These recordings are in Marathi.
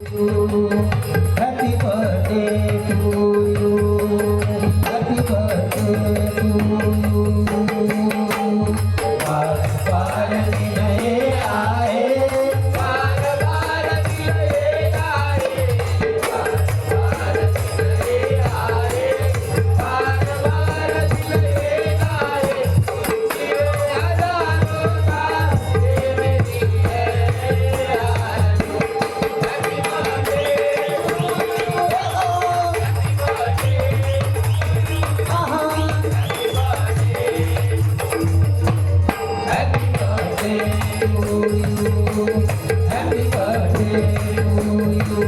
Happy birthday to you. Happy birthday to you. बार बार दिले आए, बार बार दिले आए, बार बार दिले आए, बार बार दिले आए। ये हजारों का ये मेरी है आरज़ू। Happy birthday to you. Happy birthday. Happy birthday to you. Happy birthday to you.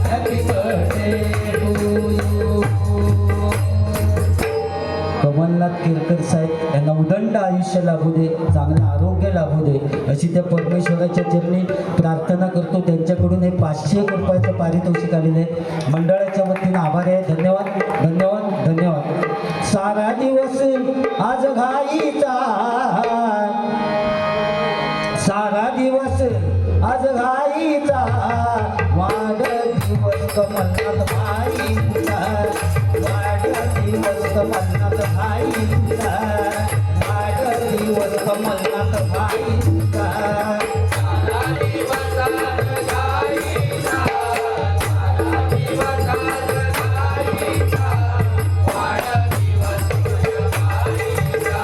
Happy birthday to you. Kamal Nath Kerkar साहेब यांना उदंड आयुष्य लाभू दे, चांगलं आरोग्य लाभू दे अशी त्या परमेश्वराच्या चरणी प्रार्थना करतो. त्यांच्याकडून हे 500 रुपयाचं पारितोषिक आलेलं आहे. मंडळाच्या वतीनं आभार आहे. धन्यवाद धन्यवाद धन्यवाद. सारा दिवस आज घाईचा, सारा दिवस आज घाईचा, वाढदिवस कमलनाथ भाईचा, वाढदिवस कमलनाथ भाईचा, वाढदिवस कमलनाथ भाईचा. सारा दिवस आज घाईचा, सारा दिवस आज घाईचा, वाढदिवस कमलनाथ भाईचा,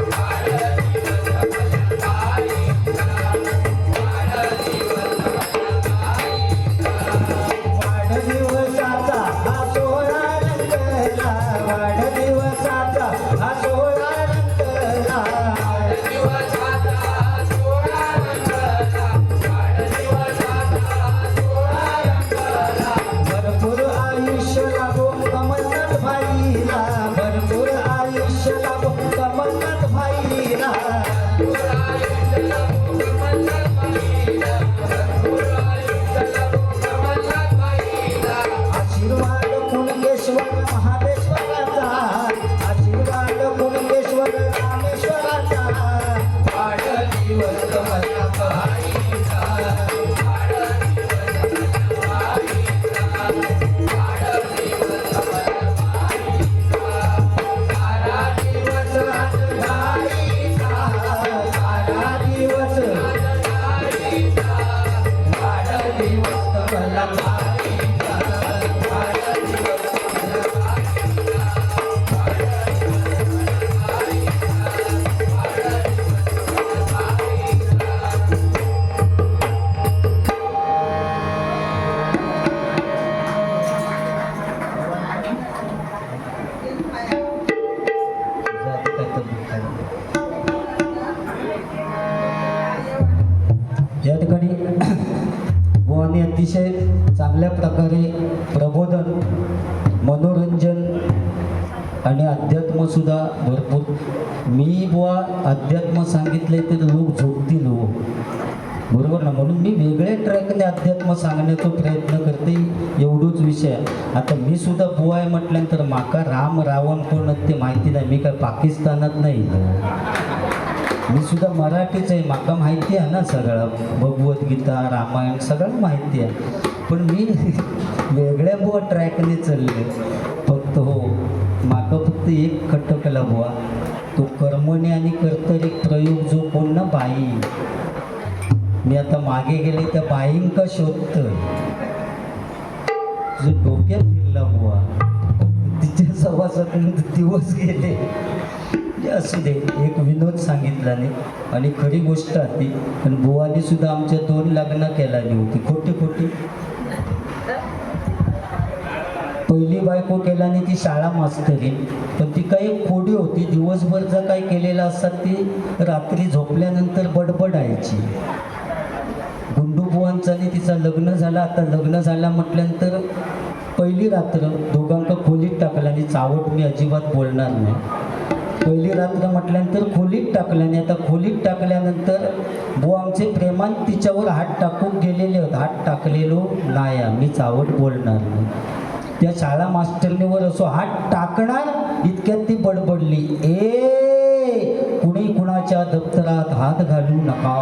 वाढदिवस कमलनाथ भाईचा, वाढदिवस कमलनाथ भाईचा. वाढदिवसाचा हा सोहळा रंगला, वाढदिवसाचा हा सोहळा रंगला, वाढदिवसाचा हा सोहळा रंगला, वाढदिवसाचा हा सोहळा रंगला. भरपूर आयुष्य लाभो कमलनाथ भाईला, भरपूर आयुष्य लाभो कमलनाथ भाईला, भरपूर आयुष्य लाभो कमलनाथ भाईला, भरपूर आयुष्य लाभो कमलनाथ भाईला. आशीर्वाद कुणकेश्वर महादेश्वराचा, आशीर्वाद कुणकेश्वर रामेश्वराचा, वाढदिवस कमलनाथ भाईचा, वाढदिवस कमलनाथ भाईचा, वाढदिवस कमलनाथ भाईचा. सारा दिवस आज घाईचा, सारा दिवस आज घाईचा, वाढदिवस कमलनाथ भाईचा, वाढदिवस कमलनाथ भाईचा, वाढदिवस या ठिकाणी बुवांनी अतिशय चांगल्या प्रकारे प्रबोधन, मनोरंजन आणि अध्यात्मसुद्धा भरपूर. मी बुवा अध्यात्म सांगितले तर लोक झोपतील हो, बरोबर ना. म्हणून मी वेगळ्या ट्रॅकने अध्यात्म सांगण्याचा प्रयत्न करते. एवढंच विषय. आता मी सुद्धा बुवा आहे म्हटल्यानंतर माका राम रावण कोण ते माहिती नाही. मी काय पाकिस्तानात नाही, मी सुद्धा मराठीच आहे. माका माहिती आहे ना सगळं, भगवद्गीता रामायण सगळं माहिती आहे. पण मी वेगळ्या बुवा ट्रॅकने चालले फक्त. हो, माका फक्त एक खटकला बुवा, तो कर्मणे आणि कर्तरी प्रयोग जो कोण ना बाई. मी आता मागे गेले त्या बाईंका शोधतोय, जो डोक्यात फिरला बुवा, तिच्या सहवासात दिवस गेले. असू दे, एक विनोद सांगितला नाही आणि खरी गोष्ट होती. पण बुवानी सुद्धा आमच्या 2 लग्न केलेली होती, खोटी खोटी. पहिली बायको केल्याने ती शाळा मास्तरी, पण ती काही खोडी होती. दिवसभरचा काय केलेला असतात ती रात्री झोपल्यानंतर बडबडायची. गुंडू बुवांचाने तिचं लग्न झालं. आता लग्न झालं म्हटल्यानंतर पहिली रात्र दोघांका खोलीत टाकला आणि चावट मी अजिबात बोलणार नाही. पहिली रात्र म्हटल्यानंतर खोलीत टाकल्याने, आता खोलीत टाकल्यानंतर बुवा आमचे प्रेमान तिच्यावर हात टाकून गेलेले होते. हात टाकलेलो नाही, मी चावट बोलणार नाही. त्या शाळा मास्टरनीवर असो हात टाकणार इतक्यात ती बडबडली, ए कुणी कुणाच्या दप्तरात हात घालू नका.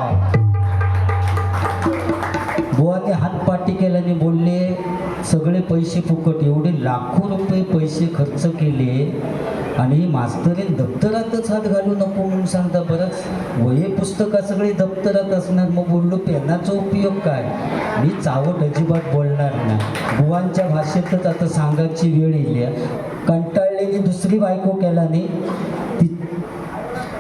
बुवाने हातपाट पार्टी केल्याने बोलले सगळे पैसे फुकट, एवढे लाखो रुपये पैसे खर्च केले आणि मास्तरीन दप्तरातच हात घालू नको म्हणून सांगता. बरंच वही पुस्तकं सगळी दप्तरात असणार. मग बोललो पेनाचा उपयोग काय? मी चावट अजिबात बोलणार नाही. बुवांच्या भाषेतच आता सांगायची वेळ येईल. कंटाळलेली दुसरी बायको केल्याने ती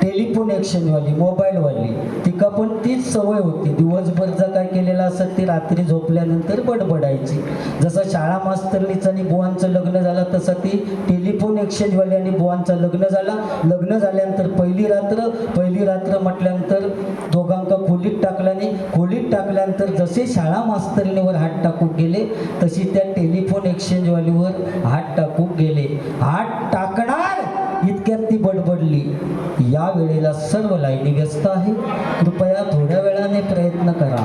टेलिफोन एक्सचेंजवाली, मोबाईलवाली, तिका पण तीच सवय होती. दिवसभरचा काय केलेला असत ती रात्री झोपल्यानंतर बडबडायची. जसं शाळा मास्तरनीचं आणि बुवांचं लग्न झालं तसं ती टेलिफोन एक्सचेंजवाली आणि बुवांचं लग्न झाला. लग्न झाल्यानंतर पहिली रात्र म्हटल्यानंतर दोघांका खोलीत टाकल्याने, खोलीत टाकल्यानंतर जसे शाळा मास्तरीणीवर हात टाकू गेले तशी त्या टेलिफोन एक्सचेंजवालीवर हात टाकू गेले. हात टाकणार इतक्यात ती बडबडली. या वेळेला सर्व लाईनी व्यस्त आहे, कृपया थोड्या वेळाने प्रयत्न करा.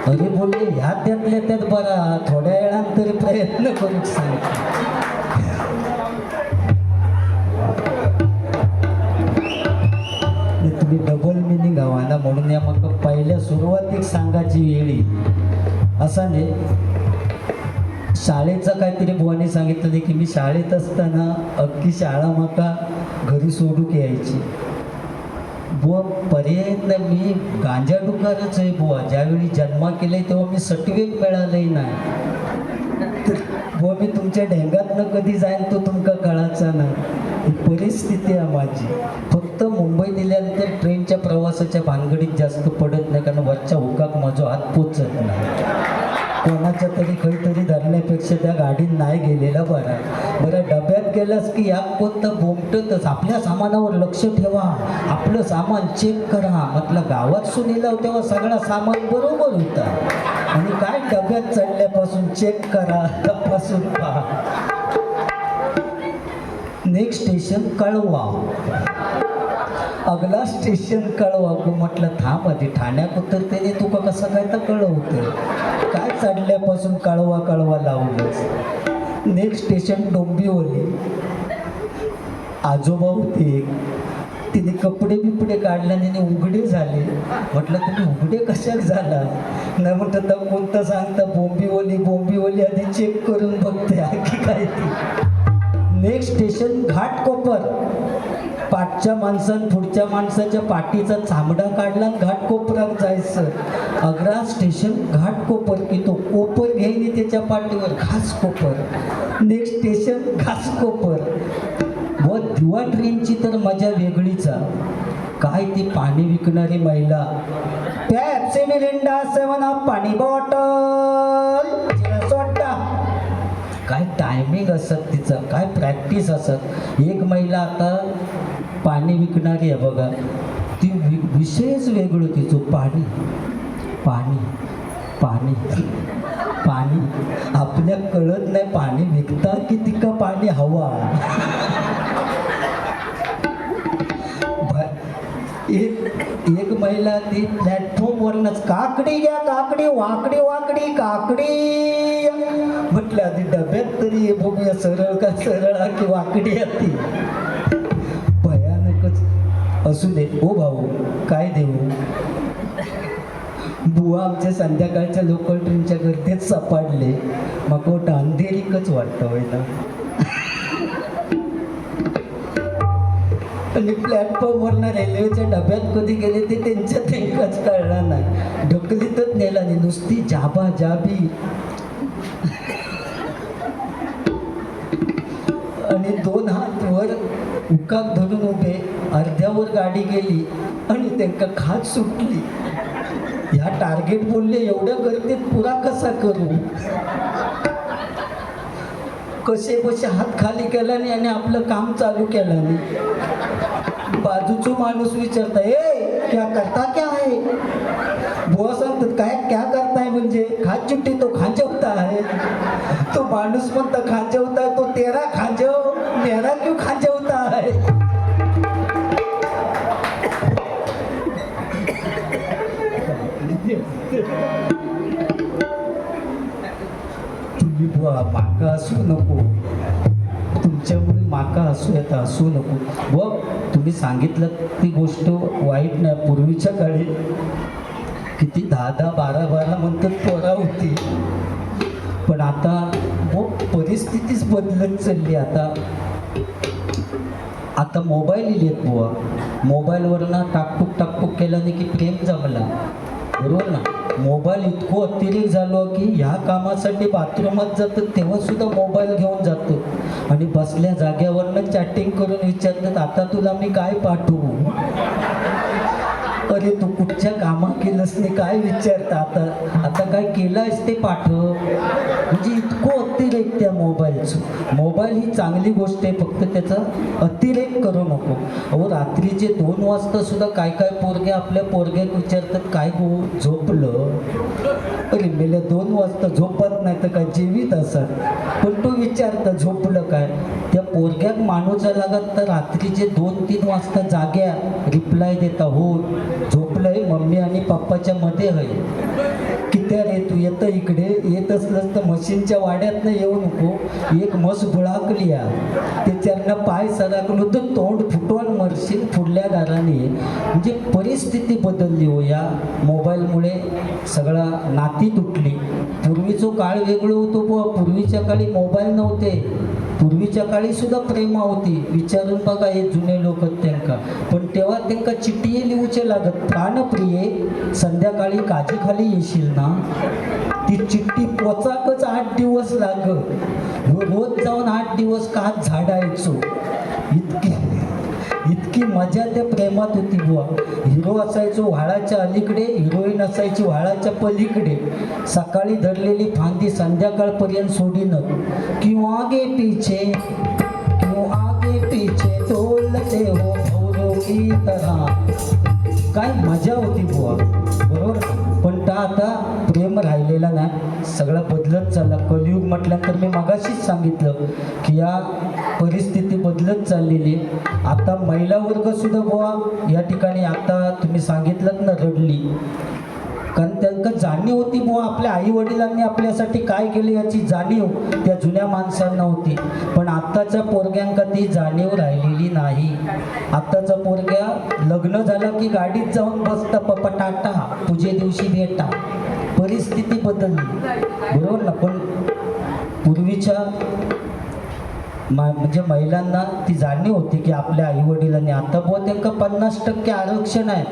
अरे बोलले ह्या त्यातल्या त्यात बरा, थोड्या वेळाने तरी प्रयत्न करू सांग. तुम्ही डबल मिनिंग हवा ना म्हणून या मग पहिल्या सुरुवातीक सांगायची वेळी असा नाही. शाळेचं काहीतरी बुवाने सांगितलं की मी शाळेत असताना अख्खी शाळा माका घरी सोडूक यायची. बुवा पर्याय नाही, मी गांजा डुकारच आहे बुवा. ज्यावेळी जन्मा केले तेव्हा मी सर्टिफिकेट मिळालंही नाही. तर बुवा मी तुमच्या ढेंगातनं कधी जाईन तो तुमका कळायचा नाही. ही परिस्थिती आहे माझी. फक्त मुंबई दिल्यानंतर ट्रेनच्या प्रवासाच्या भानगडीत जास्त पडत नाही, कारण वरच्या हुकाक माझा हात पोचत नाही. कोणाच्या तरी काहीतरी धरण्यापेक्षा त्या गाडीत नाही गेलेला बरा. बरं डब्यात गेलास की या कोणतं बोमटतच. आपल्या सामानावर लक्ष ठेवा, आपलं सामान चेक करा. म्हटलं गावात सुनीला तेव्हा सगळा सामान बरोबर होता आणि काय डब्यात चढल्यापासून चेक करा, तपासून पहा. नेक्स्ट स्टेशन कळवा. अगला स्टेशन कळवा. म्हटलं थांब आधी ठाण्यात उतरते तुका कसं काय तर कळवतं. काय चढल्यापासून कळवा लावलंच. Next station Dombivli. आजोबा होते, तिने कपडे बिपडे काढल्याने उघडे झाले. म्हटलं तुम्ही उघडे कशात झाला? नाही म्हटलं तर कोणतं सांगता बोंबिवली आधी चेक करून बघते आहे की काय ती. Next station Ghatkopar. पाठच्या माणसानं पुढच्या माणसाच्या पाठीचा चामडा काढला, घाटकोपरात जायचं. अगरा स्टेशन घाटकोपर की तो कोपर घ्यायनी त्याच्या पाठीवर घासकोपर. Next station घासकोपर. व दिवा ट्रेनची तर मजा वेगळीच. काय ती पाणी विकणारी महिला, पेप्सी मिरिंडा 7 अप पाणी बॉटल सोडा. काय टायमिंग असत तिचं, काय प्रॅक्टिस असत. एक महिला आता पाणी विकणारी आहे बघा, ती विषयच वेगळं तिचं. पाणी पाणी पाणी पाणी. आपल्या कळत नाही पाणी विकता की तिका पाणी हवा. एक महिला ती प्लॅटफॉर्मवरनच काकडी घ्या, काकडी वाकडी वाकडी काकडी. म्हटलं आधी डब्यात तरी बघूया सरळ का सरळ की वाकडी येते. भयानकच असू दे. ओ भाऊ काय देऊ. बुवा आमच्या संध्याकाळच्या लोकल ट्रेनच्या गर्दीत सापडले. मग वाटतं अंधेरीकच वाटतं व्हायला. आणि प्लॅटफॉर्मवरनं रेल्वेच्या डब्यात कधी गेले ते त्यांच्या तेंकाच कळणार नाही. ढकलीतच नेला नाही, नुसती जाबा जाबी. आणि 2 हात वर उकाक धरून उभे. अर्ध्यावर गाडी गेली आणि त्यांना खात सुटली. ह्या टार्गेट बोलले एवढ्या गर्दीत पुरा कसा करू. कसे बसे हात खाली केल्याने आणि आपलं काम चालू केल्याने. बाजूचा माणूस विचारता ए क्या करता क्या है. बुवा सांगतात काय क्या करताय म्हणजे खात चुट्टी तो खांजवता आहे. तो माणूस म्हणता खांजवता तो तेरा खांजव मेरा क्यों खांजवता आहे. तुम्ही बुवा माका असू नको, तुमच्यामुळे माका असू नको. व तुम्ही सांगितलं ती गोष्ट वाईट नाही. पूर्वीच्या काळी किती 10-10 12-12 म्हणतात पोरा होती. पण आता परिस्थितीच बदलत चालली. आता मोबाईल येत बुवा, मोबाईलवरनं टाकटूक केल्याने की प्रेम जमला, बरोबर ना. मोबाईल इतकं अतिरेक झालो की ह्या कामासाठी बाथरूमात जातं तेव्हा सुद्धा मोबाईल घेऊन जातो आणि बसल्या जाग्यावरनं चॅटिंग करून विचारतात आता तुला मी काय पाठवू. अरे तू कुठच्या कामा केलंस नाही काय विचारता. आता काय केलंयस ते पाठव. म्हणजे इतकं अतिरेक त्या मोबाईलचं. मोबाईल ही चांगली गोष्ट आहे, फक्त त्याचा अतिरेक करू नको. अहो रात्रीचे 2 वाजता सुद्धा काय पोरगे आपल्या पोरग्यात विचारतात काय गो झोपलं. अरे मेल्या 2 वाजता झोपत नाही तर काय जेवीत असत. पण तो विचारतं झोपलं काय. त्या पोरग्यात माणूस लागत तर रात्रीचे 2-3 वाजता जाग्या रिप्लाय देता हो झोपलंय मम्मी आणि पप्पाच्या मध्ये आहे. कित्या रे तू येतं इकडे, येत असलंस तर मशीनच्या वाड्यातनं येऊ नको. एक मस बुळाकली त्याच्यानं पाय सरकलो तर तोंड फुटवून मरशील पुढल्या दाराने. म्हणजे परिस्थिती बदलली हो या मोबाईलमुळे. सगळा नाती तुटली. पूर्वीचा काळ वेगळं होतो बुवा. पूर्वीच्या काळी मोबाईल नव्हते. पूर्वीच्या काळी सुद्धा प्रेमा होती. विचारून बघा हे जुने लोक त्यांका. पण तेव्हा त्यांका चिठ्ठी लिहूचे लागत. प्राणप्रिये संध्याकाळी काजीखाली येशील ना. ती चिठ्ठी पोचाकच 8 दिवस लागत. रोज जाऊन 8 दिवस कात झाडायचो. इतकी मजा त्या प्रेमात होती बुवा. हिरो असायचो व्हाळाच्या अलीकडे, हिरोईन असायची व्हाळाच्या पलीकडे. सकाळी धरलेली फांदी संध्याकाळपर्यंत सोडीनं. क्यों आगे पीछे तोलते हो भौरों की तरह. काय मजा होती बुवा, बरोबर. पण आता प्रेम राहिलेला नाही. सगळं बदलत चालला. कलियुग म्हटल्यानंतर मी मगाशीच सांगितलं की या परिस्थिती बदलत चाललेली. आता महिला वर्ग सुद्धा बुवा या ठिकाणी आता तुम्ही सांगितलं ना रडली. कारण त्यांना जाणीव होती बुवा आपल्या आई वडिलांनी आपल्यासाठी काय केले याची जाणीव त्या जुन्या माणसांना होती. पण आत्ताच्या पोरग्यांका ती जाणीव राहिलेली नाही. आत्ताचा पोरग्या लग्न झालं की गाडीत जाऊन बसता पप्पा टाटा पूजे दिवशी भेटा. परिस्थिती बदलली, बरोबर ना. पण पूर्वीच्या म्हणजे महिलांना ती जाणीव होती की आपल्या आईवडिलांनी. आता बुवा त्यांना 50% आरक्षण आहे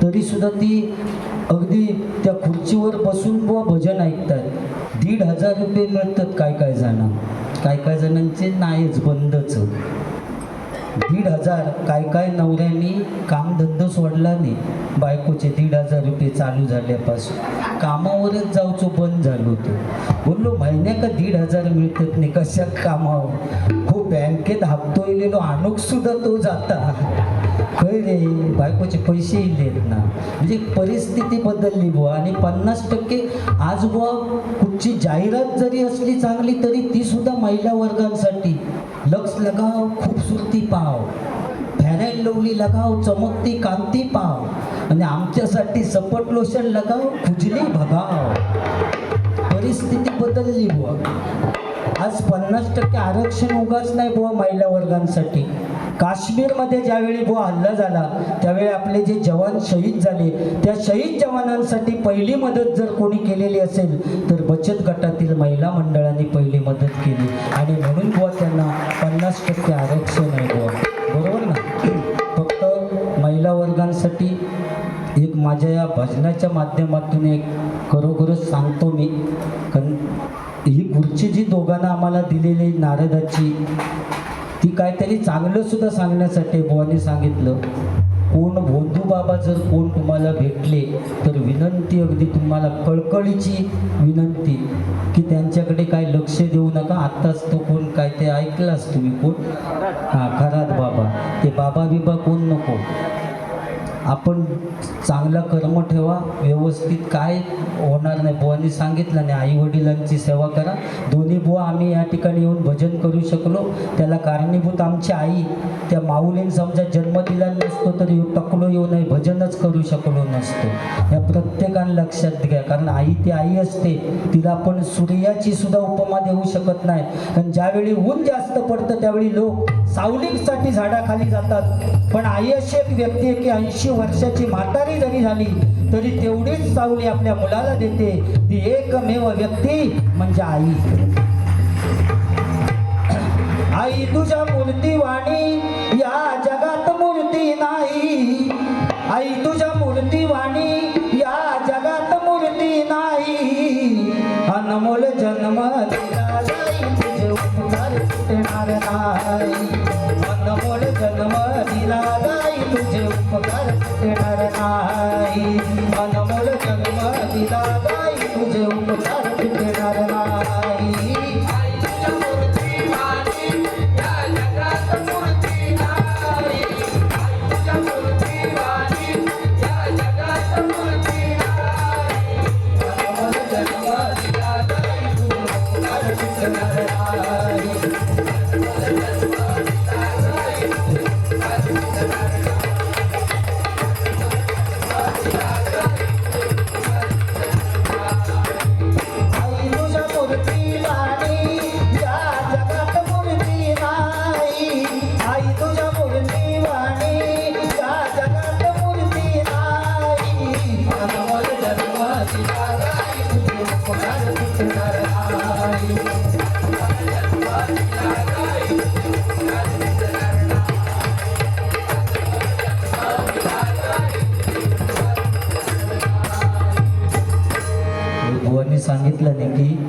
तरी सुद्धा ती अगदी त्या खुर्चीवर बसून बुवा भजन ऐकतात. 1,500 रुपये मिळतात काय जण. काय जणांचे नाहीच बंदच. 1,500 काय नवऱ्यांनी कामधंदा सोडला नाही. बायकोचे 1,500 रुपये चालू झाल्यापासून कामावरच जाऊचो बंद झालो होतो. बोललो महिन्या का 1,500 मिळतात नाही कशा कामावर. हो बँकेत हप्तो इलेलो आणूक सुद्धा तो जाता. खय रे बायकोचे पैसे इलेत ना. म्हणजे परिस्थिती बदलली बुवा. आणि 50% आज बुवा कुठची जाहिरात जरी असली चांगली तरी ती सुद्धा महिला वर्गांसाठी. लक्स लगाव खूबसूरती पाव, फेअर अँड लवली लगाव चमकती कांती पाव, आणि आमच्यासाठी सपट लोशन लगाव खुजली भगाव. परिस्थिती बदलली बुवा. आज 50% आरक्षण उगाच नाही बुवा महिला वर्गांसाठी. काश्मीरमध्ये ज्यावेळी बुवा हल्ला झाला त्यावेळी आपले जे जवान शहीद झाले त्या शहीद जवानांसाठी पहिली मदत जर कोणी केलेली असेल तर बचत गटातील महिला मंडळांनी पहिली मदत केली. आणि म्हणून बुवा त्यांना 50% आरक्षण आहे बुवा, बरोबर ना. फक्त महिला वर्गांसाठी एक माझ्या या भजनाच्या माध्यमातून एक खरोखरच सांगतो मी. कारण ही खुर्ची जी दोघांना आम्हाला दिलेली नारदाची ती काहीतरी चांगलं सुद्धा सांगण्यासाठी बुवाने सांगितलं. कोण भोंदू बाबा जर कोण तुम्हाला भेटले तर विनंती, अगदी तुम्हाला कळकळीची विनंती की त्यांच्याकडे काय लक्ष देऊ नका. आत्ताच तो कोण काय ते ऐकलास तुम्ही कोण, खरात बाबा, ते बाबा बिबा कोण नको. आपण चांगला कर्म ठेवा, व्यवस्थित काय होणार नाही. बुवांनी सांगितलं नाही आई वडिलांची सेवा करा. दोन्ही बुवा आम्ही या ठिकाणी येऊन भजन करू शकलो त्याला कारणीभूत आमची आई. त्या माऊलीने समजा जन्म दिला नसतो तरी टकलो येऊ नये भजनच करू शकलो नसतो. या प्रत्येकाने लक्षात घ्या. कारण आई ती आई असते, तिला आपण सूर्याची सुद्धा उपमा देऊ शकत नाही. कारण ज्यावेळी ऊन जास्त पडतं त्यावेळी लोक सावलीसाठी झाडाखाली जातात. पण आई अशी एक व्यक्ती आहे की 80 वर्षाची म्हातारी जरी झाली तरी तेवढीच सावली आपल्या मुलाला देते ती एकमेव व्यक्ती म्हणजे आई. आई तुझ्या मूर्ती वाणी या जगात मूर्ती नाही. आई तुझ्या मूर्ती वाणी या जगात मूर्ती नाही. अनमोल जन्म दिला जाई तुझे उपकार सुटणार नाही. अनमोल जन्म दिला जाई तुझे उपकार सुटणार नाही. अनमोल जन्म दिला जाई तुझे उपकार सुटणार नाही. बुवांनी सांगितलं नाही की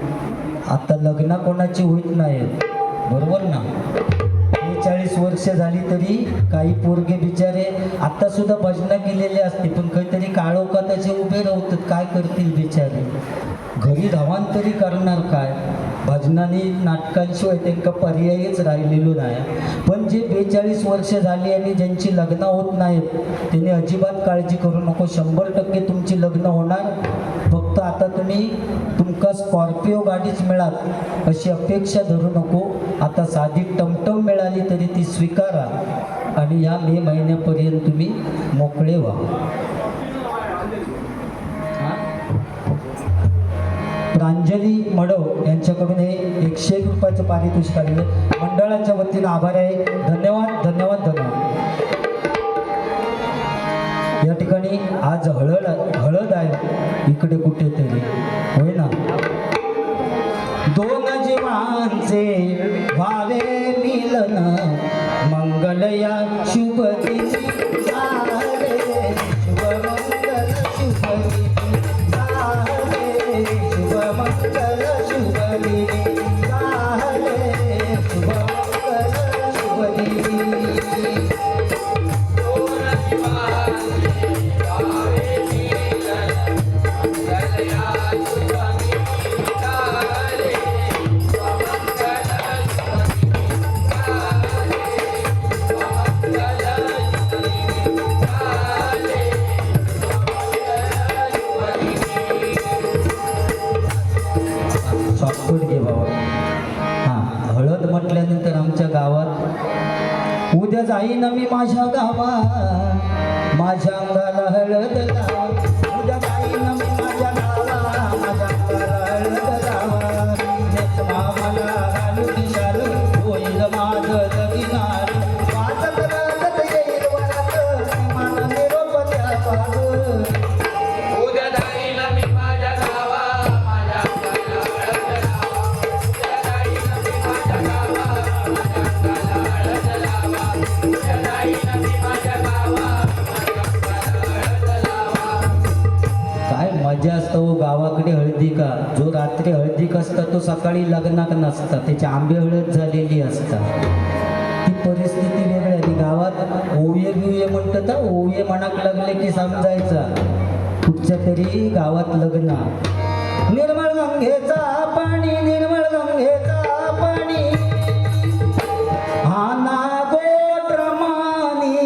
आता लग्न कोणाची होत नाहीत, बरोबर ना. 40 वर्ष झाली तरी काही पोरगे बिचारे आता सुद्धा भजनं केलेले असते पण काहीतरी काळोखाताचे उभे राहतात. काय करतील बिचारे, घरी धावान तरी करणार काय. भजनाने नाटकांशिवाय त्यांना पर्यायच राहिलेलो नाही. पण जे 42 वर्ष झाली आणि ज्यांची लग्न होत नाहीत त्यांनी अजिबात काळजी करू नको. 100% तुमची लग्न होणार. फक्त आता तुम्ही तुमका स्कॉर्पिओ गाडीच मिळात अशी अपेक्षा धरू नको. आता साधी टमटम मिळाली तरी ती स्वीकारा आणि या मे महिन्यापर्यंत तुम्ही मोकळे व्हा. प्रांजली मडव यांच्याकडून हे 101 रुपयाचं पारितोषिक आलेलं मंडळाच्या वतीनं आभार आहे. धन्यवाद धन्यवाद धन्यवाद. या ठिकाणी आज हळद आहे इकडे कुठेतरी, होय ना. दोन जीवांचे व्हावे मिलन मंगल या शुभ दिनी झाले. शुभ मंगल शुभ दिनी झाले. शुभ मंगल शुभ दिनी झाले. शुभ मंगल शुभ दिनी. घे बाबा. हां, हळद म्हटल्यानंतर आमच्या गावात उद्या जाईन मी माझ्या गावात. माझ्या अंगाला हळद लावा. उद्या जाईन मी माझ्या गावात. माझ्या अंगाला हळद लावा. मामाला घालू दिशाल होईल माझं लगीनार. वाजत गाजत येईल वरात मान निरोप द्या पाग. उद्या जाईन मी माझ्या गावात. माझ्या अंगाला हळद लावा. उद्या जाईन मी माझ्या गावात. माझ्या अंगाला हळद लावा. उद्या जाईन मी माझ्या गावात. माझ्या अंगाला हळद लावा. काय मजा असतं हो गावाकडे हळदीका. जो रात्री हळदीक असता तो सकाळी लग्नाक नसता. त्याची आंबे हळद झालेली असतात. ती परिस्थिती वेगळी आहे. गावात ओये बिये म्हणतात. ओये म्हणाक लागले की समजायचा कुठच्या तरी गावात लग्न. निर्मळ गंगेचा पाणी निर्मळ गंगेचा पाणी हा ना गोट रमानी.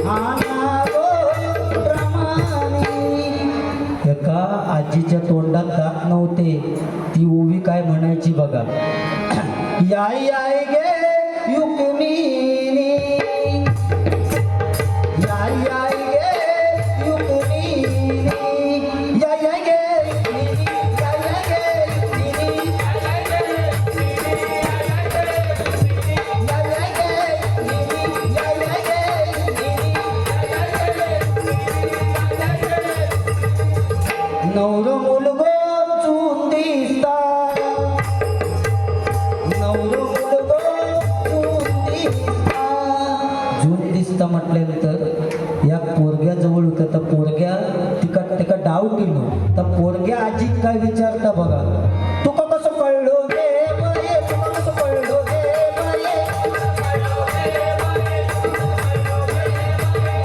हा ना गोट रमानी. एका आजीच्या तोंडात दात नव्हते. ती ओवी काय म्हणायची बघा. याय याय गे युकमिनी. याय याय गे युकमिनी. याय याय गे युकमिनी. याय याय गे युकमिनी. याय याय गे युकमिनी. याय याय गे युकमिनी. याय याय गे युकमिनी. याय याय गे युकमिनी. याय याय गे युकमिनी. नवरो मुलगो चून दिसता नवरो मुलगो चून दिसता जून दिसता म्हटल्यानंतर या पोरग्याजवळ होतं तर पोरग्या तिका डाव केलो तर पोरग्या आजीत काय विचारता बघा तुका कसं कळलो रे बये तुका कसं कळलो रे बये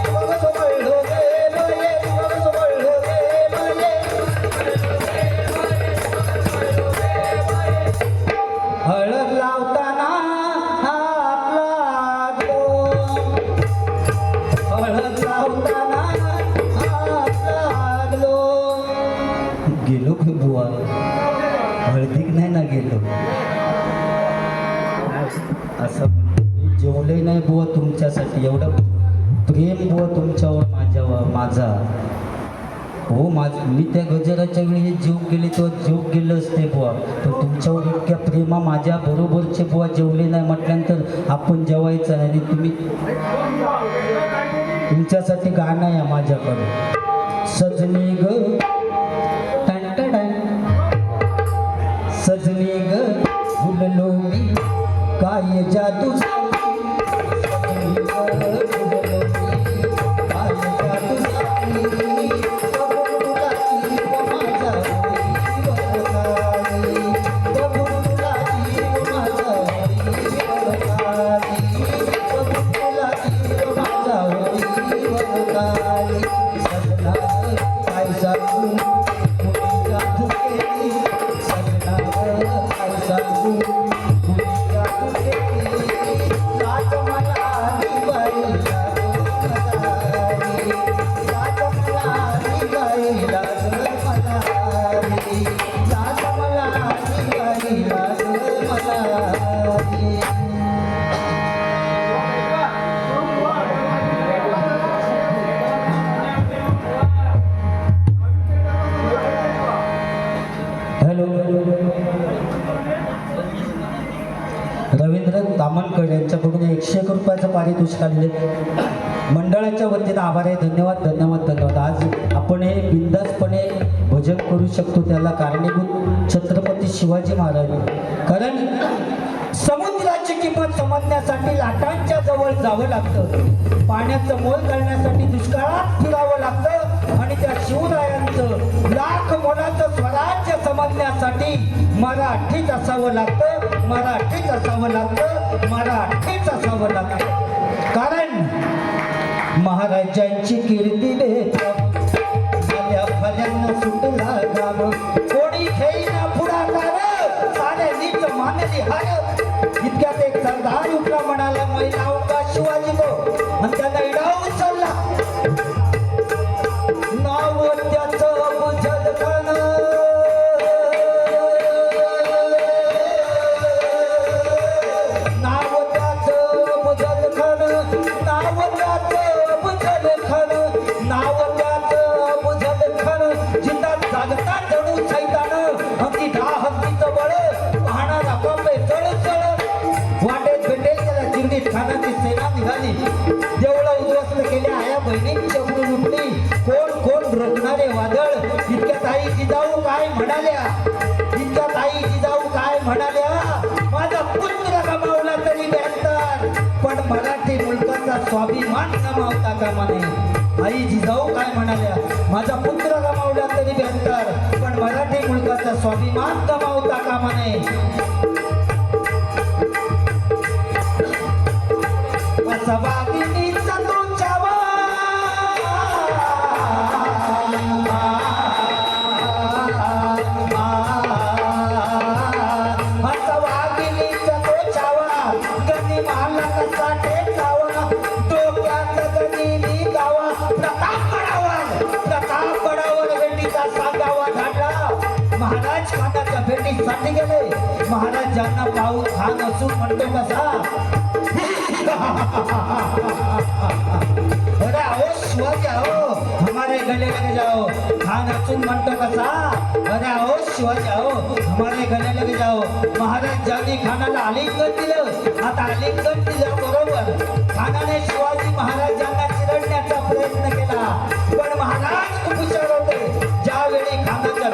तुका कसं कळलो रे बये तुका कसं कळलो रे बये हळद लावताना हात लागलो हळद लावताना हात लागलो गेलो की बुवा हळदीक नाही ना गेलो असं मी जेवले नाही बुवा तुमच्यासाठी एवढं प्रेम बुवा तुमच्यावर माझा हो मी त्या गजराच्या वेळी जीव गेले तेव्हा जीव गेलं असते बुवा पण तुमच्यावर इतक्या प्रेमा माझ्या बरोबरचे बुवा जेवले नाही म्हटल्यानंतर आपण जेवायचं नाही आणि तुम्ही तुमच्यासाठी गाणं आहे माझ्याकडे सजनी ग सजनी ग भुललो मी काय जादू सजनी ग भुललो मी काय जादू रवींद्र तामणकर यांच्याकडून 101 रुपयाचं पारितोषिक आलेले मंडळाच्या वतीनं आभार आहे धन्यवाद धन्यवाद धन्यवाद आज आपण हे बिंदासपणे भजन करू शकतो त्याला कारणीभूत छत्रपती शिवाजी महाराज कारण समुद्राची किंमत समजण्यासाठी लाटांच्या जवळ जावं लागतं पाण्याचं मोल करण्यासाठी दुष्काळात फिरावं लागतं आणि त्या शिवरायांचं लाख मोलाचं स्वराज्य समजण्यासाठी मराठीच असावं लागतं मराठीच असावं लागतं मराठीच असावं लागतं कारण महाराजांची कीर्ती देत भल्या भल्यांना सुटला गाव कोणी घेईना पुढाकार सारे नीच मानली हार इतक्यात एक सरदार उठला म्हणाला महिला का शिवाजी गो आणि त्याला इडावून चालला नाव त्याचं बुझल खण नाव त्याचं बुझल खण नाव त्याचं बुझल खण नाव त्याचं बुझल खण जिता जागता जणू सैतान हत्ती दहा हत्तीचं बळ पाहणारा बापे चळ चळ वाटेत भेटेल त्याला जिंगीत खानाची सेना निघाली देवळं उद्ध्वस्त केल्या आया बहिणींची उठून उठली कोण कोण रोखणारे वादळ इतक्या ताई जिजाऊ काय म्हणाल्या इतक्या ताई जिजाऊ काय म्हणाल्या माझा पुत्र गमावला तरी बेहतर पण मराठी मुलकाचा स्वाभिमान गमावता कामा नये आई जिजाऊ काय म्हणाल्या माझा पुत्र गमावला तरी बेहतर पण मराठी मुलकाचा स्वाभिमान गमावता कामा नये असा वाघिणीचा तो चावा असा वाघिणीचा तो चावा गणी मारला कसा टेकावा डोक्यात गणीनी गावा प्रताप गडावर भेटीचा सांगावा धाडला महाराज खानाच्या भेटीसाठी गेले महाराजांना पाहून खान असून म्हणतो कसा अरे आओ शिवाजी आओ हमारे गले लग जाओ खान असून म्हणतो कसा अरे आओ शिवाजी आओ हमारे गले लग जाओ महाराजांनी खानाला आलिंगन दिलं आता आलिंगन दिलं बरोबर खानाने शिवाजी महाराजांना चिरडण्याचा प्रयत्न केला पण महाराज खूप हुशार होते ज्यावेळी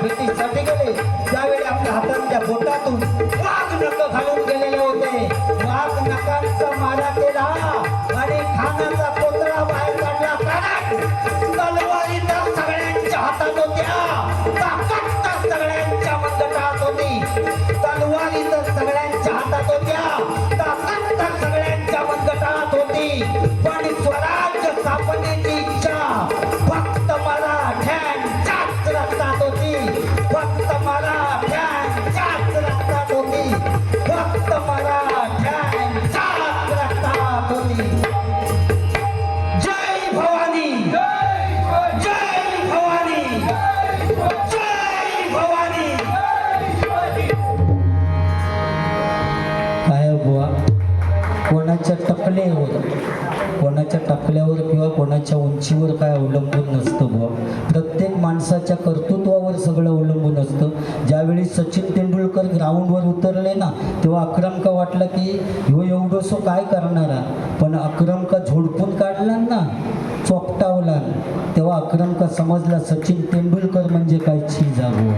भेटीसाठी गेले त्यावेळी आपल्या हातातल्या बोटातून वाघ नख घालून गेलेले होते. वाघ नखांचा मारा केला आणि खानाचा कोतरा बाहेर काढला. कारण तलवारी तर सगळ्यांच्या हातात होत्या, ताकद तर सगळ्यांच्या मनगटात होती. तलवारी तर सगळ्यांच्या हातात होत्या, ताकद तर सगळ्यांच्या मनगटात होती. पण स्वराज्य स्थापनेची इच्छा फक्त मराठ्यांच्याच रक्तात होती. फक्त मराठ्यांच्याच रक्तात होती. फक्त मराठ्यांच्याच रक्तात होती. जय भवानी, जय भवानी, जय भवानी. काय बुवा, कोणाच्या टकल्यावर किंवा कोणाच्या उंचीवर काय अवलंबून नसतं बुवा. प्रत्येक माणसाच्या कर्तृत्वावर सगळं अवलंबून असतं. ज्यावेळी सचिन तेंडुलकर ग्राउंडवर उतरले ना, तेव्हा अक्रम का वाटलं की ह्यो एवढंसो काय करणारा, पण अक्रम का झोडपून काढला ना, चोपटावला, तेव्हा अक्रम का समजला सचिन तेंडुलकर म्हणजे काय चीज आहे.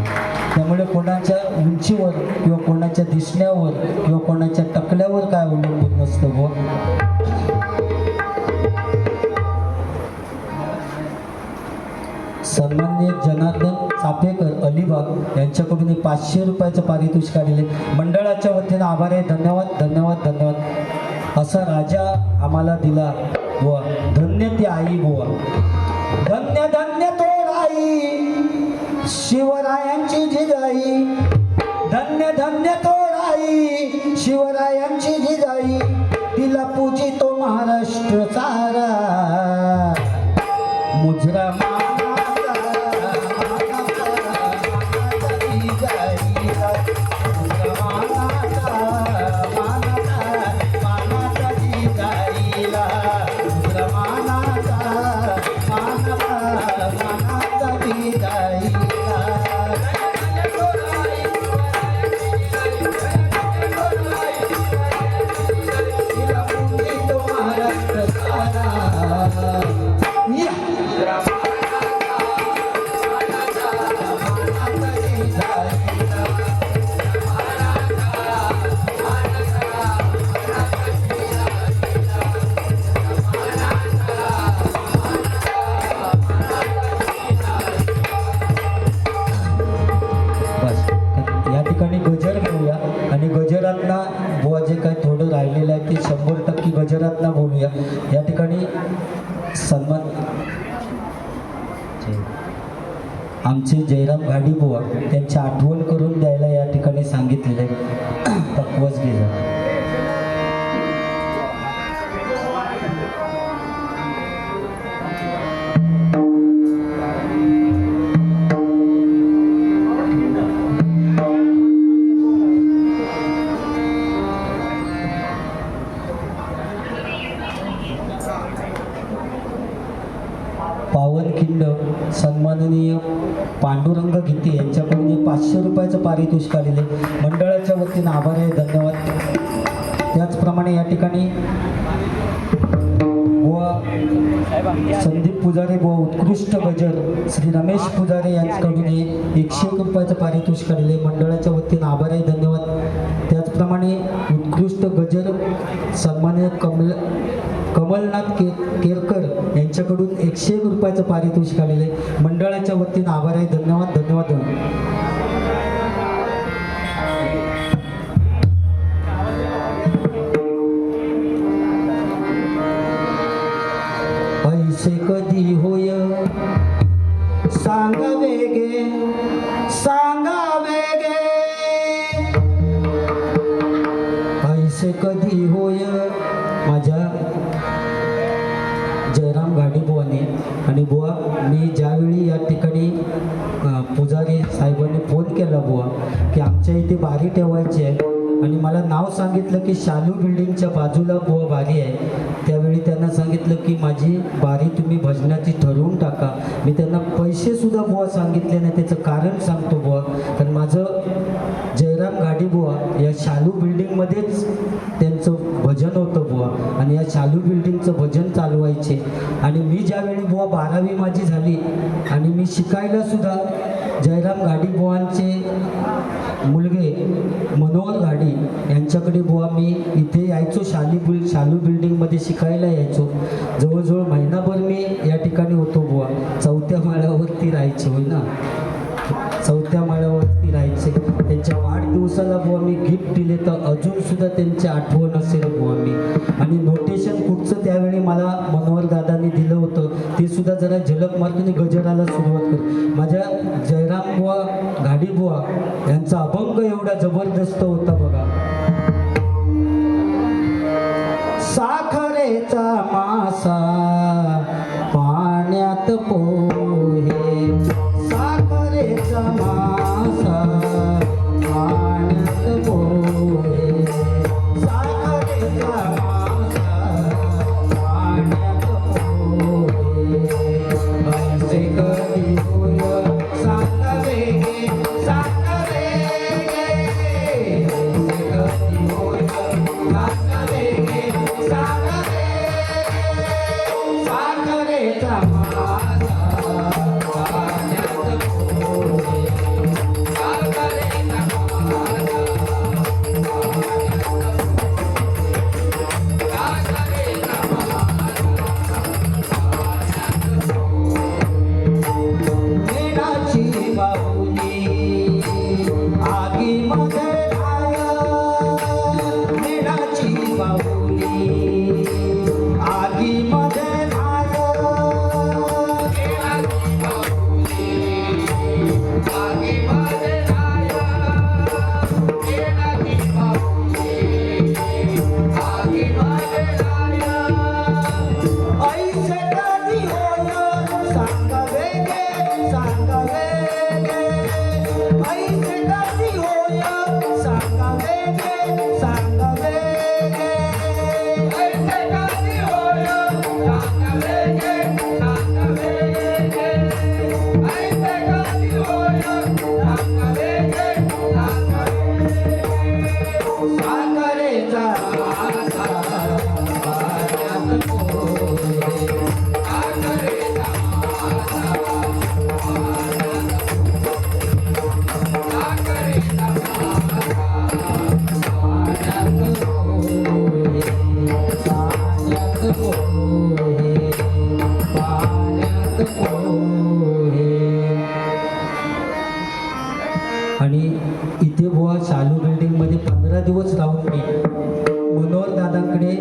त्यामुळे कोणाच्या उंचीवर किंवा कोणाच्या दिसण्यावर किंवा कोणाच्या टकल्यावर काय अवलंबून नसतं बुवा. सन्माननीय जनार्दन चापेकर अलिबाग यांच्याकडून 500 रुपयाचं पारितोषिक आलेले मंडळाच्या वतीनं आभार आहे. धन्यवाद धन्यवाद धन्यवाद. असा राजा आम्हाला दिला बुवा. धन्य ती आई बुवा. धन्य धन्य तो राई शिवरायांची जिजाई. धन्य धन्य तो राई शिवरायांची जिजाई. तिला पूजितो महाराष्ट्र सारा. मुजरा बुवा जे काही थोडं राहिलेलं आहे ते 100% गजरातना बोलूया. या ठिकाणी सन्मान आमचे जयराम घाडी बुवा त्यांची आठवण करून द्यायला या ठिकाणी सांगितलेलं आहे. तक्वच घे. पावनखिंड सन्माननीय पांडुरंग गीते यांच्याकडून 500 रुपयाचं पारितोषिक आलेले मंडळाच्या वतीनं आभार आहे. धन्यवाद. त्याचप्रमाणे या ठिकाणी बुवा संदीप पुजारी बुवा उत्कृष्ट गजर श्री रमेश पुजारी यांच्याकडून 101 रुपयाचं पारितोषिक आलेले मंडळाच्या वतीनं आभार आहे. धन्यवाद. त्याचप्रमाणे उत्कृष्ट गजर सन्माननीय कमलनाथ केरकर यांच्याकडून 101 रुपयाचं पारितोषिक आलेले मंडळाच्या वतीनं आभार आहे. धन्यवाद धन्यवाद. पैसे कधी होय सांगा वेगे सांगा वेगे. पैसे कधी होय माझ्या जयराम घाडी बुवाने. आणि बुवा मी ज्यावेळी या ठिकाणी पुजारी साहेबांनी फोन केला बुवा की आमच्या इथे बारी ठेवायची आहे आणि मला नाव सांगितलं की शालू बिल्डिंगच्या बाजूला बुवा बारी आहे, त्यावेळी त्यांना सांगितलं की माझी बारी तुम्ही भजनाची ठरवून टाका. मी त्यांना पैसेसुद्धा बुवा सांगितले नाही. त्याचं कारण सांगतो बुवा, कारण माझं जयराम घाडी बुवा या शालू बिल्डिंगमध्येच त्यांचं भजन होतं बुवा आणि या शालू बिल्डिंगचं भजन चालवायचे. आणि मी ज्यावेळी बुवा 12वी माझी झाली आणि मी शिकत शिकायला सुद्धा जयराम घाडी बुवांचे मुलगे मनोहर घाडी यांच्याकडे बुवा मी इथे यायचो शालू बिल्डिंगमध्ये शिकायला यायचो. जवळजवळ महिनाभर मी या ठिकाणी होतो बुवा. 4थ्या माळ्यावरती राहायचे होय ना, 4थ्या माळ्यावरती राहायचे. त्यांच्या वाढदिवसाला बुवा मी गिफ्ट दिले तर अजून सुद्धा त्यांची आठवण असेल बुवा मी. आणि नोटेशन कुठचं त्यावेळी मला मनोहर दादांनी दिलं होतं ते सुद्धा जरा झलक मारताना गजराला सुरुवात कर. माझ्या जयराम बुवा घाडी बुवा यांचा अभंग एवढा जबरदस्त होता बघा. साखरेचा मासा पाण्यात पोहे, साखरेचा मासा पाण्यात पोहे, साखरेचा मासा पाण्यात पोहे. ऐसे कधी होय सांगावे गे, सांगावे गे. ऐसे कधी होय सांगावे गे, सांगावे. साखरेचा मासा पाण्यात पोहे, साखरेचा मासा मीनाची बाहुली आगीमध्ये आया, मीनाची बाहुली आगीमध्ये आया, ऐसे कधी होय सांगावे गे, सांगावे गे. ऐसे कधी होय सांगावे गे, सांगावे गे. ऐसे कधी होय सांगावे गे, सांगावे गे. ऐसे कधी होय सांगावे गे, सांगावे गे. साखरेचा मासा पाण्यात पोहे, साखरेचा मासा साखरेचा मासा पाण्यात पोहे, पाण्यात पोहे, पाण्यात पोहे. आणि इथे बुवा शालू बिल्डिंगमध्ये 15 दिवस राहून मी मनोहर दादांकडे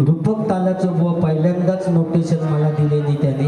रूपक तालाचं बुवा पहिल्यांदाच नोटेशन मला दिलेली त्याने.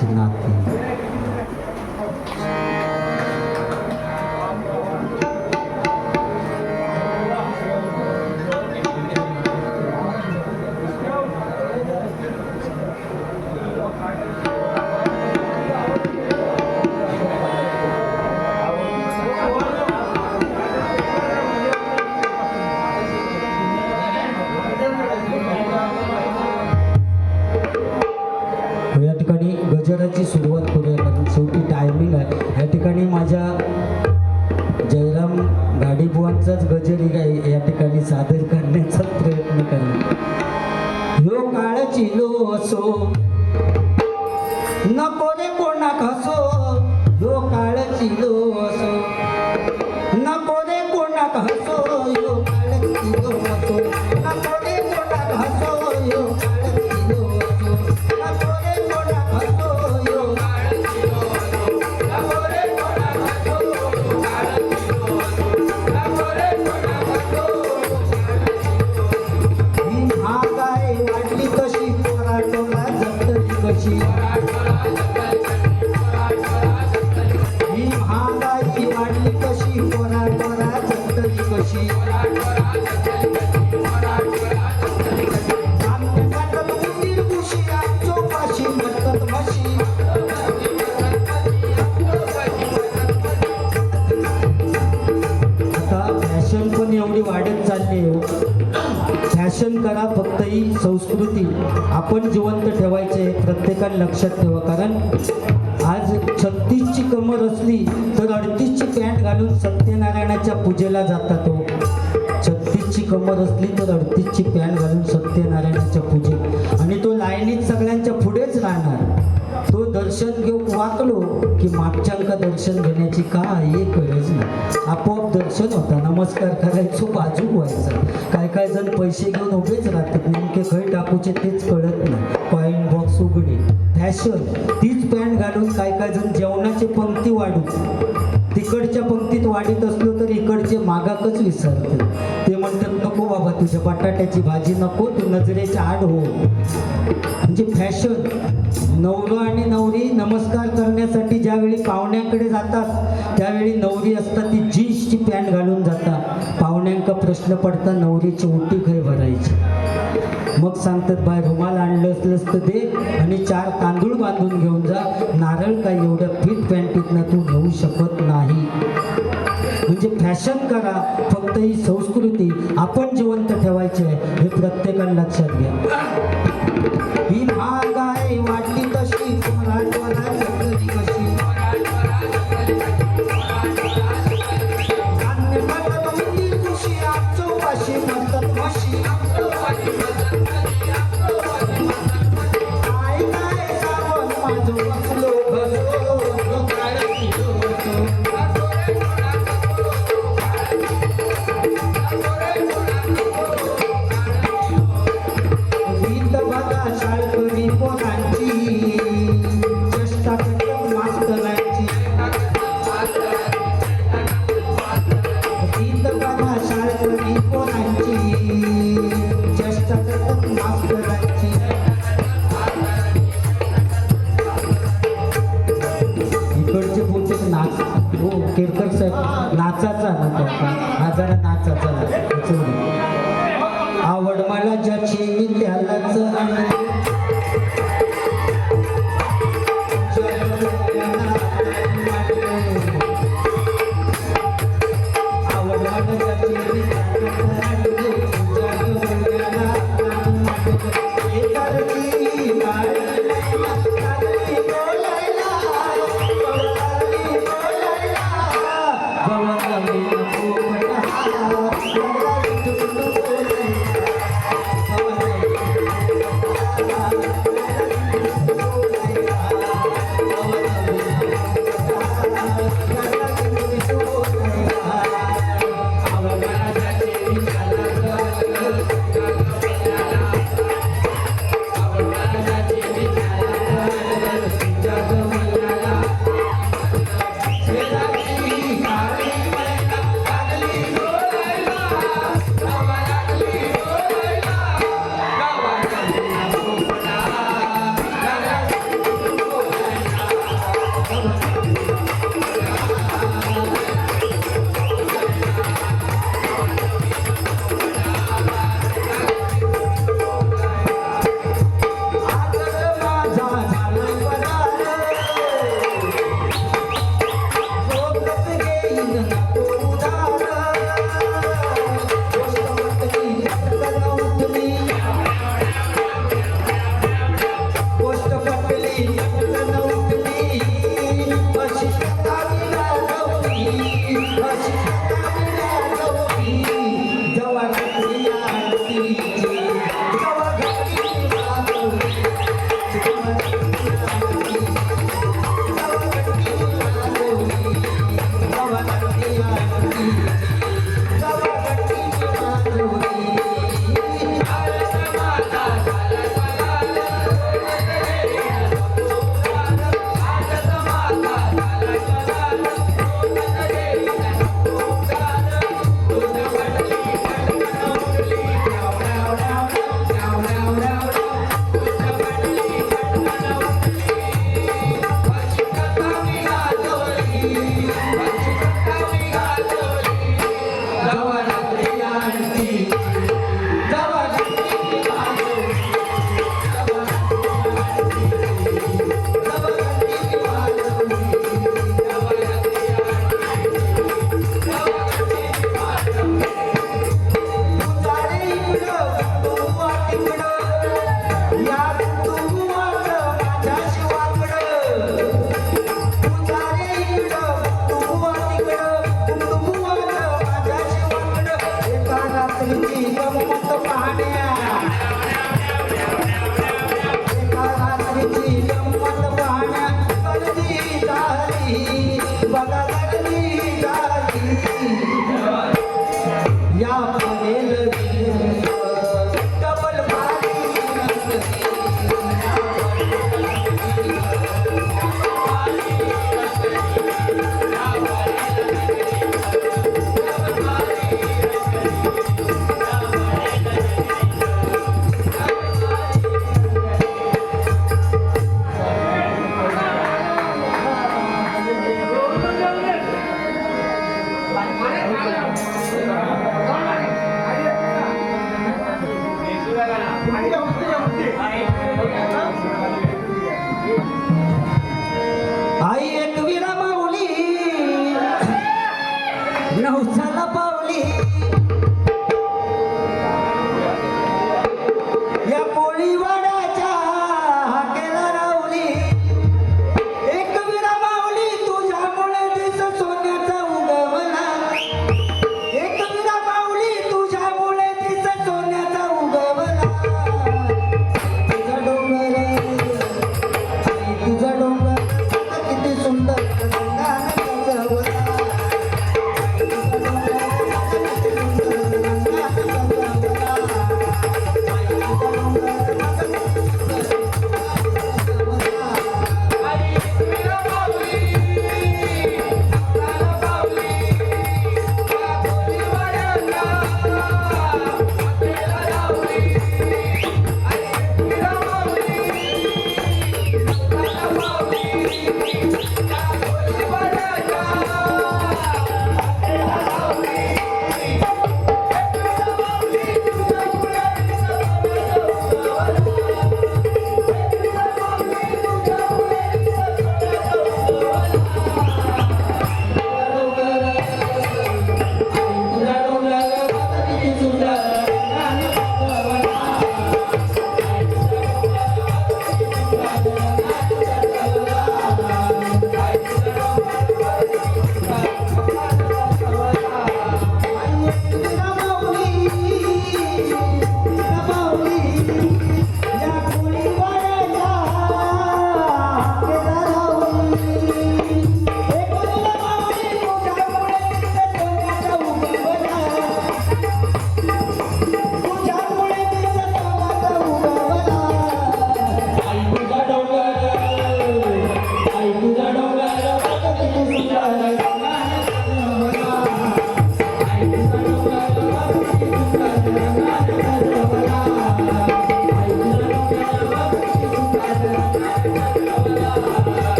आमची नाती. या ठिकाणी गजराची सुरुवात करूया कारण शेवटी टायमिंग आहे. या ठिकाणी माझ्या जयराम गाडीबुवांचाच गजर या ठिकाणी सादर करण्याचा प्रयत्न करेन. ह्यो काळ चिलो असो नको रे कोणा खसो, ह्यो काळ चिलो असो नको रे कोणा हसो, ह्यो काळ चिलो असो नको रे कोणा हसो, ह्यो काळ चिलो असो नको रे कोणा हसो, ह्यो काळ चिलो असो नको रे कोणा हसो, ह्यो काळ चिलो असो नको रे कोणा हसो. ही महागाई वाढली कशी पोराटोला जगतली कशी, ही महागाई वाढली कशी पोराटोला जगतली कशी. आमच्या काटात उंदीर घुशी आमचो पाशी म्हणतात म्हशी. आता फॅशन पण एवढी वाढत चालली आहे. फॅशन करा फक्त ही संस्कृती आपण जिवंत ठेवायचे प्रत्येकाने लक्षात ठेवा. कारण आज 36ची कमर असली तर 38ची पॅन्ट घालून सत्यनारायणाच्या पूजेला जातात. तो 36ची कमर असली तर 38ची पॅन्ट घालून सत्यनारायणाच्या पूजे आणि तो लाईनीत सगळ्यांच्या पुढेच राहणार. तो दर्शन घेऊन वाकलो की मागच्यांका दर्शन घेण्याची काय गरज नाही. आपोआप दर्शन होता. नमस्कार करायचो बाजू व्हायचं. काय जण पैसे घेऊन उभेच राहतात. नेमके खै टाकूचे तेच कळत नाही. कॉईन बॉक्स उघडे फॅशन तीच पॅन्ट घालून काय जण जेवणाची पंक्ती वाढू तिकडच्या पंक्तीत वाढीत असलो तर इकडचे मागाकच विसरते. ते म्हणतात नको बाबा तुझ्या बटाट्याची भाजी नको, तू नजरेच्या आड हो. म्हणजे फॅशन. नवरा आणि नवरी नमस्कार करण्यासाठी ज्यावेळी पाहुण्यांकडे जातात त्यावेळी नवरी असतात ती जीन्सची पॅन्ट घालून जातात. पाहुण्यांका प्रश्न पडता नवरीची ओटी खै भरायची. मग सांगतात बाय रुमाल आणलं असलंच तर दे आणि 4 तांदूळ बांधून घेऊन जा. नारळ काय एवढ्या फिट पॅन्टीतनं तू घेऊ शकत नाही. म्हणजे फॅशन करा फक्त ही संस्कृती आपण जिवंत ठेवायची आहे हे प्रत्येकाने लक्षात घ्या. ही महागाई वाढली कशी पोराटोला जगतली कशी. धान्य खातात उंदीर घुशी आमचो पाशी म्हणतात म्हशी. काय सावन माझं बसलो घसो, ह्यो काळ चिलो असो. रीत बघा शाळकरी पोरांची चेष्टा करतात मास्तरांची. रीत बघा शाळकरी पोरांची चेष्टा करतात मास्तरांची. इकडचे बहुतेक नाच हो केरकर साहेब नाचाचा ना त्याचा हा जरा नाचाचा आवड मला ज्याची मी त्यालाच आवड मला ज्याची मी त्यालाच आई एक विरा माऊली नवसाला पावली या पोळीवाड्याच्या हाकेला रावली एक विरा माऊली तुझ्यामुळे दिस सोन्याचा उगवला एक विरा माऊली तुझ्यामुळे दिस सोन्याचा उगवला तुझा डोंगर तुझा डोंगर किती सुंदर रंगाने सजवला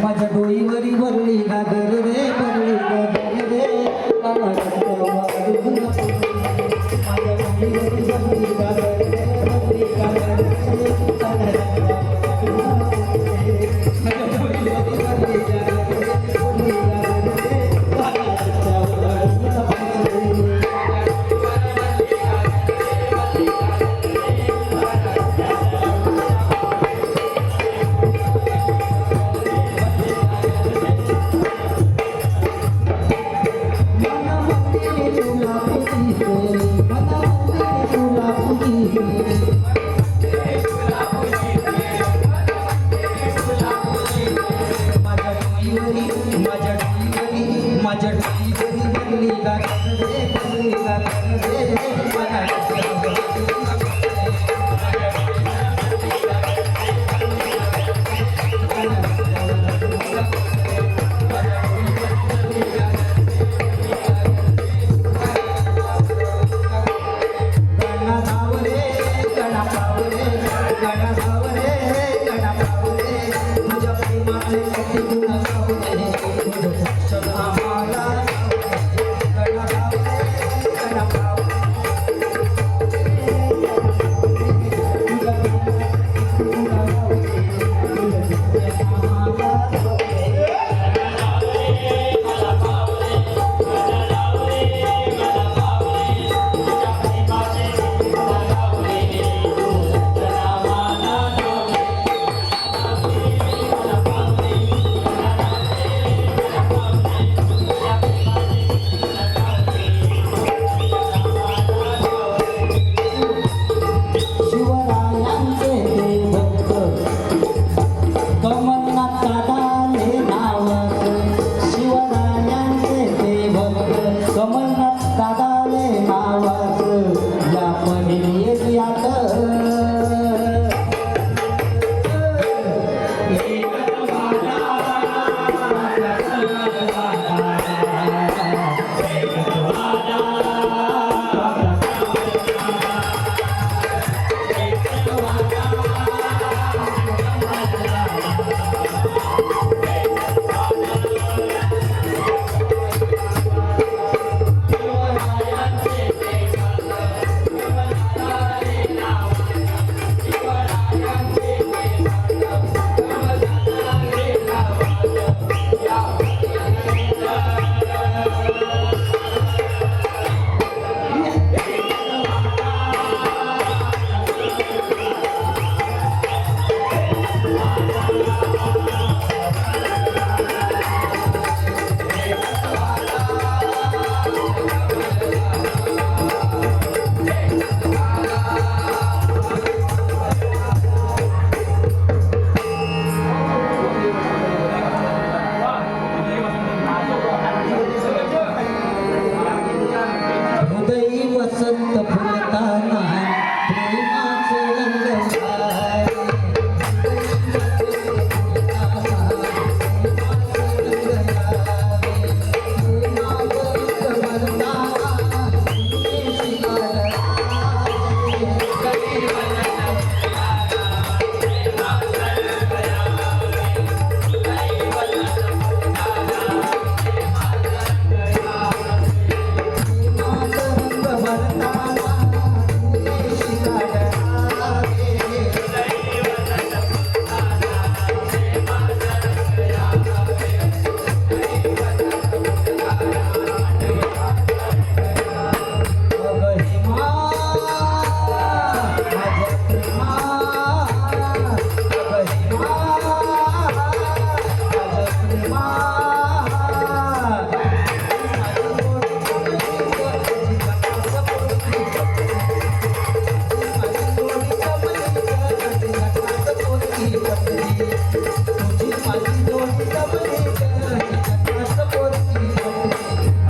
माझ्या डोईवरी भरली गागर रे भरली गागर रे माझ्या डोईवरी भरली गागर रे भरली गागर रे माझ्या डोईवरी भरली गागर रे भरली गागर रे पोरगी पटली तुझी माझी जोडी जमली जगात पोरगी पटली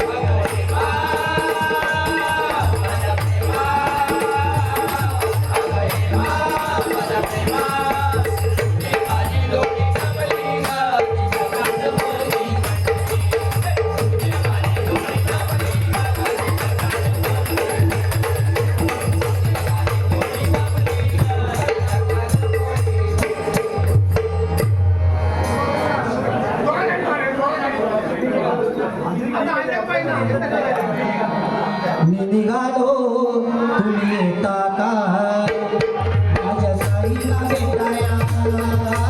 मी निघालो तुम्ही येता का माझ्या साईला भेटाया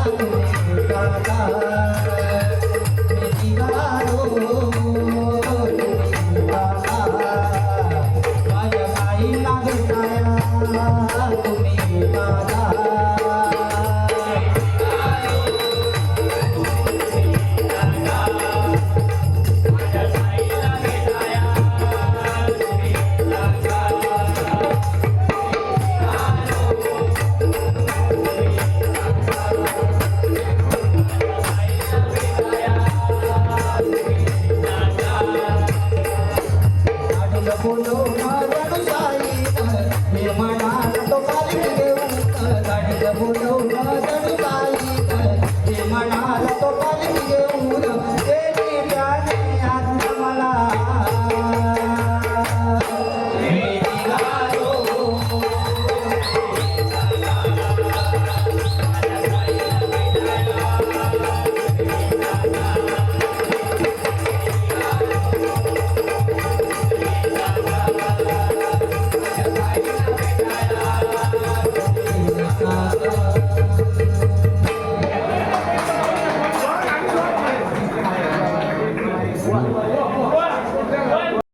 तुम्ही येता का मी निघालो तुम्ही येता का माझ्या साईला भेटाया तुम्ही येता का बोलो माझ्या साईला मी म्हणाला तो काली देऊ गाडीला बोलो